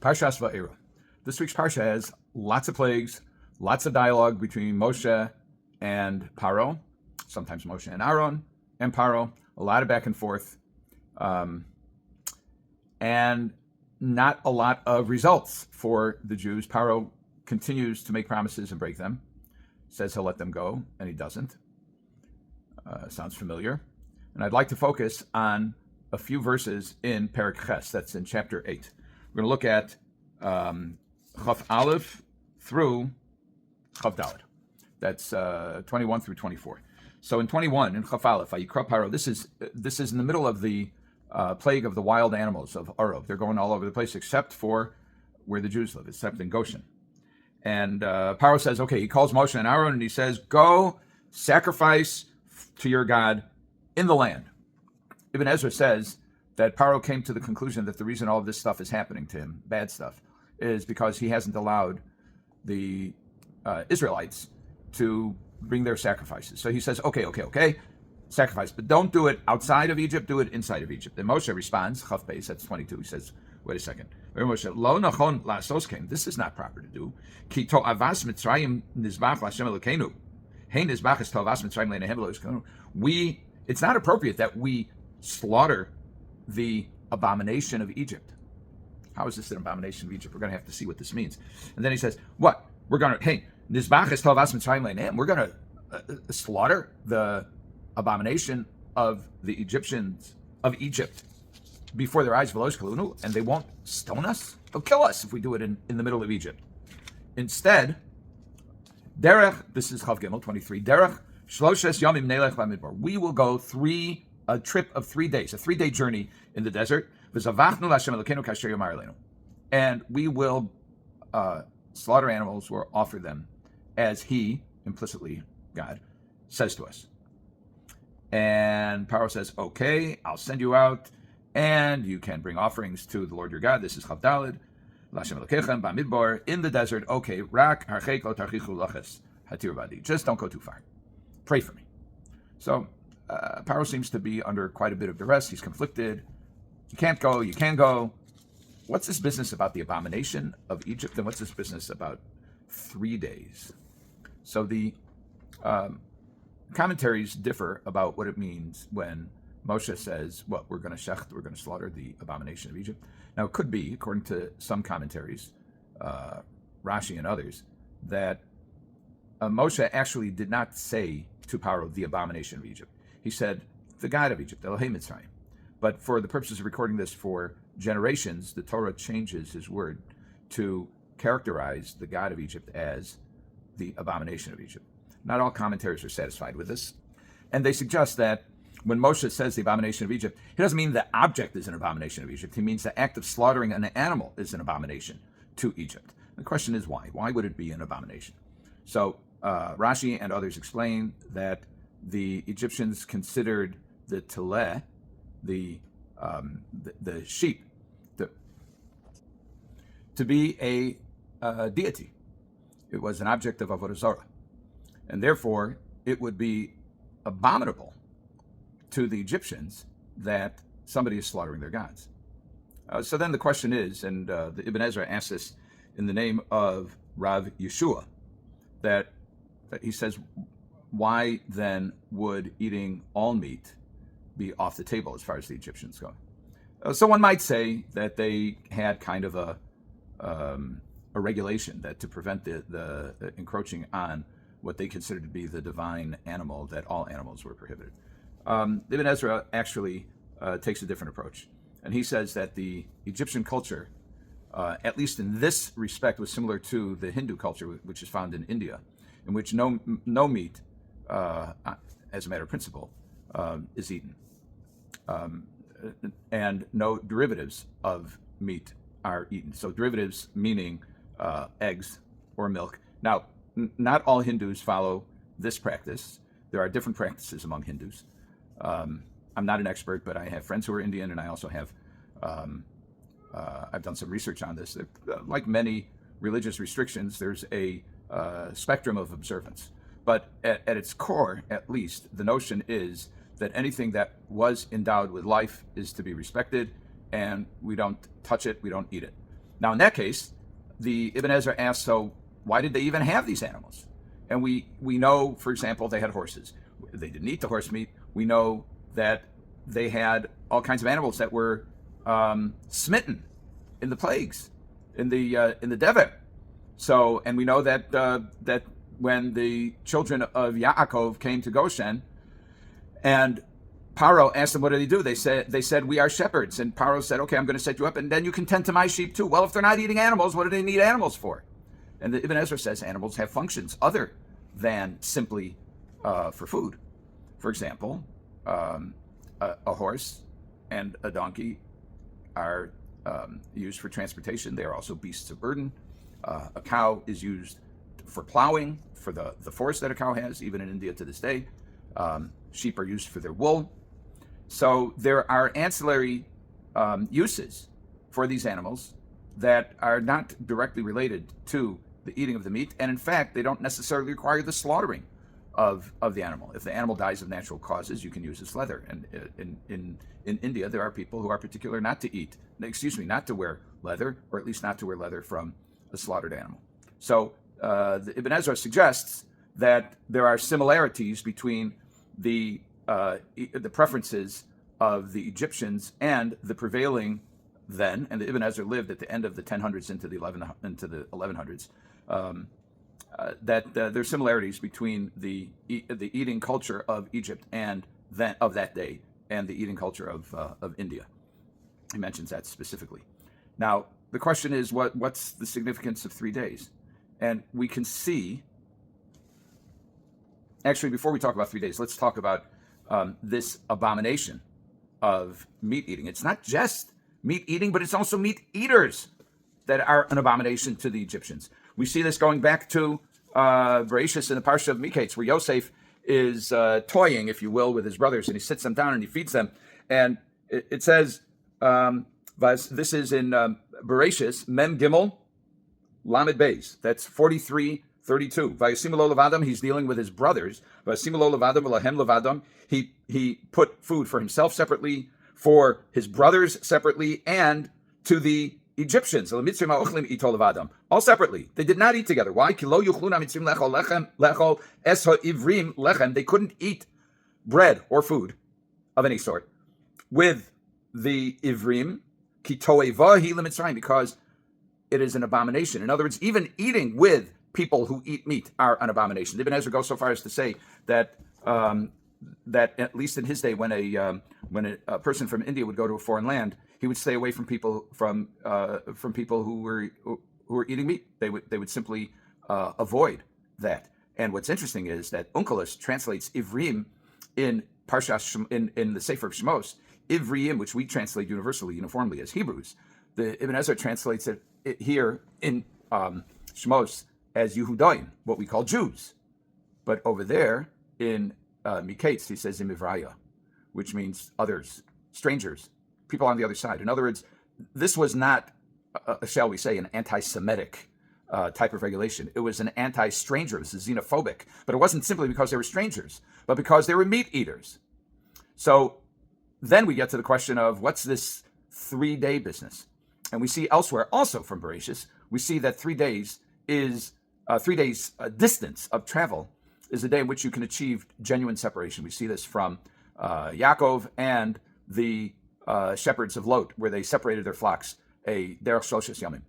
Parshas Va'era. This week's Parsha has lots of plagues, lots of dialogue between Moshe and Paro, sometimes Moshe and Aaron and Paro, a lot of back and forth, and not a lot of results for the Jews. Paro continues to make promises and break them, says he'll let them go, and he doesn't. Sounds familiar. And I'd like to focus on a few verses in Perek Ches, that's in chapter 8. We're going to look at Chaf Aleph through Chaf Dalet. That's 21 through 24. So in 21, in Chaf Aleph, Vayikra Paro, this is in the middle of the plague of the wild animals of Arab. They're going all over the place except for where the Jews live, except in Goshen. And Paro says, okay, he calls Moshe and Aaron and he says, go sacrifice to your God in the land. Ibn Ezra says that Paro came to the conclusion that the reason all of this stuff is happening to him, bad stuff, is because he hasn't allowed the Israelites to bring their sacrifices. So he says, okay, sacrifice, but don't do it outside of Egypt, do it inside of Egypt. And Moshe responds, Chaf Beis, that's 22, he says, wait a second. Moshe, lo nachon la'asos ken, this is not proper to do. Ki to'avas Mitzrayim nizbach l'Hashem Elokeinu. Hein nizbach es to'avas Mitzrayim le'nehem Elokeinu. It's not appropriate that we slaughter the abomination of Egypt. How is this an abomination of Egypt? We're going to have to see what this means. And then he says, what? We're going to, nizbach es to'avas Mitzrayim le'nehem. We're going to slaughter the abomination of the Egyptians of Egypt before their eyes, and they won't stone us? They'll kill us if we do it in the middle of Egypt. Instead, Derech, this is Chav Gimel 23, Derech Shloshes Yomim Nelech Bamidbar. We will go a trip of 3 days, a 3-day journey in the desert. And we will slaughter animals or offer them as he, implicitly God, says to us. And Paro says, okay, I'll send you out, and you can bring offerings to the Lord your God. This is Chav Daled, L'Hashem Elokechem Bamidbar, in the desert. Okay, Rak Harchek Lo Tarchichu Laches Hatir Badi. Just don't go too far. Pray for me. So Paro seems to be under quite a bit of duress. He's conflicted. You can't go. You can go. What's this business about the abomination of Egypt, and what's this business about 3 days? So the commentaries differ about what it means when Moshe says, we're going to slaughter the abomination of Egypt. Now, it could be, according to some commentaries, Rashi and others, that Moshe actually did not say to Paro the abomination of Egypt. He said, the God of Egypt, Elohei Mitzrayim. But for the purposes of recording this for generations, the Torah changes his word to characterize the God of Egypt as the abomination of Egypt. Not all commentaries are satisfied with this. And they suggest that when Moshe says the abomination of Egypt, he doesn't mean the object is an abomination of Egypt. He means the act of slaughtering an animal is an abomination to Egypt. The question is why? Why would it be an abomination? So Rashi and others explain that the Egyptians considered the teleh, the sheep, to be a deity. It was an object of avodah zarah. And therefore, it would be abominable to the Egyptians that somebody is slaughtering their gods. So then the question is, and the Ibn Ezra asks this in the name of Rav Yeshua, that he says, why then would eating all meat be off the table as far as the Egyptians go? So one might say that they had kind of a regulation that to prevent the encroaching on what they considered to be the divine animal, that all animals were prohibited. Ibn Ezra actually takes a different approach. And he says that the Egyptian culture, at least in this respect, was similar to the Hindu culture, which is found in India, in which no meat, as a matter of principle, is eaten. And no derivatives of meat are eaten. So derivatives meaning eggs or milk. Now, not all Hindus follow this practice. There are different practices among Hindus. I'm not an expert, but I have friends who are Indian, and I also have, I've done some research on this. Like many religious restrictions, there's a spectrum of observance. But at its core, at least, the notion is that anything that was endowed with life is to be respected, and we don't touch it, we don't eat it. Now, in that case, the Ibn Ezra asks, so why did they even have these animals? And we know, for example, they had horses. They didn't eat the horse meat. We know that they had all kinds of animals that were smitten in the plagues, in the Dever. So, and we know that that when the children of Yaakov came to Goshen, and Paro asked them, what did he do? They said, we are shepherds. And Paro said, okay, I'm going to set you up, and then you can tend to my sheep too. Well, if they're not eating animals, what do they need animals for? And the Ibn Ezra says animals have functions other than simply for food. For example, a horse and a donkey are used for transportation. They are also beasts of burden. A cow is used for plowing, for the force that a cow has, even in India to this day. Sheep are used for their wool. So there are ancillary uses for these animals that are not directly related to the eating of the meat, and in fact, they don't necessarily require the slaughtering of the animal. If the animal dies of natural causes, you can use its leather. And in India, there are people who are particular not to wear leather, or at least not to wear leather from a slaughtered animal. So the Ibn Ezra suggests that there are similarities between the preferences of the Egyptians and the prevailing then, and the Ibn Ezra lived at the end of the 1000s into the 1100s. That there's similarities between the eating culture of Egypt and then of that day and the eating culture of India. He mentions that specifically. Now the question is, what's the significance of 3 days? And we can see. Actually, before we talk about 3 days, let's talk about this abomination of meat eating. It's not just meat eating, but it's also meat eaters that are an abomination to the Egyptians. We see this going back to Bereshis in the Parshas of Miketz, where Yosef is toying, if you will, with his brothers, and he sits them down and he feeds them. And it says, this is in Bereshis, Mem Gimel, Lamed Beis. That's 43:32. Vayasimu levadam, he's dealing with his brothers. Vayasimu levadam v'lahem levadam. He put food for himself separately, for his brothers separately, and to the Egyptians, all separately. They did not eat together. Why? They couldn't eat bread or food of any sort with the Ivrim, because it is an abomination. In other words, even eating with people who eat meat are an abomination. Ibn Ezra goes so far as to say that that at least in his day, when a person from India would go to a foreign land, he would stay away from people from people who were eating meat. They would simply avoid that. And what's interesting is that Onkelos translates Ivrim in Parshas in the Sefer of Shemos, Ivrim, which we translate uniformly as Hebrews. The Ibn Ezra translates it here in Shemos as Yehudaim, what we call Jews. But over there in Miketz, he says Imivraya, which means others, strangers, people on the other side. In other words, this was not, shall we say, an anti-Semitic type of regulation. It was an anti-stranger. It was xenophobic. But it wasn't simply because they were strangers, but because they were meat eaters. So then we get to the question of what's this 3-day business? And we see elsewhere, also from Bereshis, we see that 3 days is 3 days distance of travel is a day in which you can achieve genuine separation. We see this from Yaakov and the shepherds of Lot, where they separated their flocks, a derech shloshis yamim,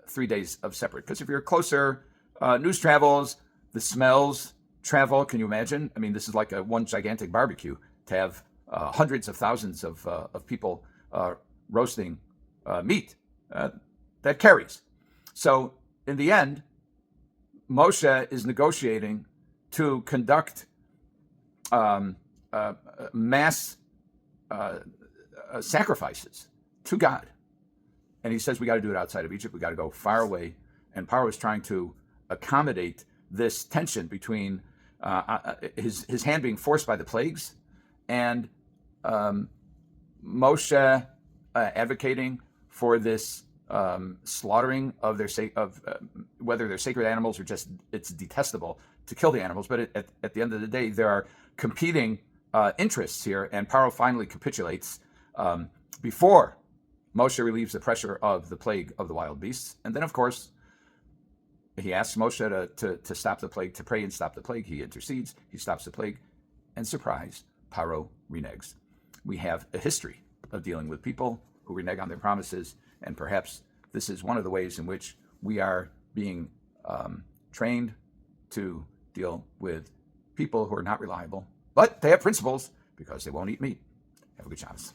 3 days of separate. Because if you're closer, news travels, the smells travel. Can you imagine? I mean, this is like one gigantic barbecue to have hundreds of thousands of people roasting meat. That carries. So in the end, Moshe is negotiating to conduct mass sacrifices to God. And he says we got to do it outside of Egypt. We got to go far away. And Paro is trying to accommodate this tension between his hand being forced by the plagues and Moshe advocating for this slaughtering of whether they're sacred animals or just it's detestable to kill the animals. But at the end of the day, there are competing interests here, and Paro finally capitulates before Moshe relieves the pressure of the plague of the wild beasts. And then, of course, he asks Moshe to stop the plague, to pray and stop the plague. He intercedes, he stops the plague, and surprise, Paro reneges. We have a history of dealing with people who renege on their promises, and perhaps this is one of the ways in which we are being trained to deal with people who are not reliable, but they have principles because they won't eat meat. Have a good Shabbos.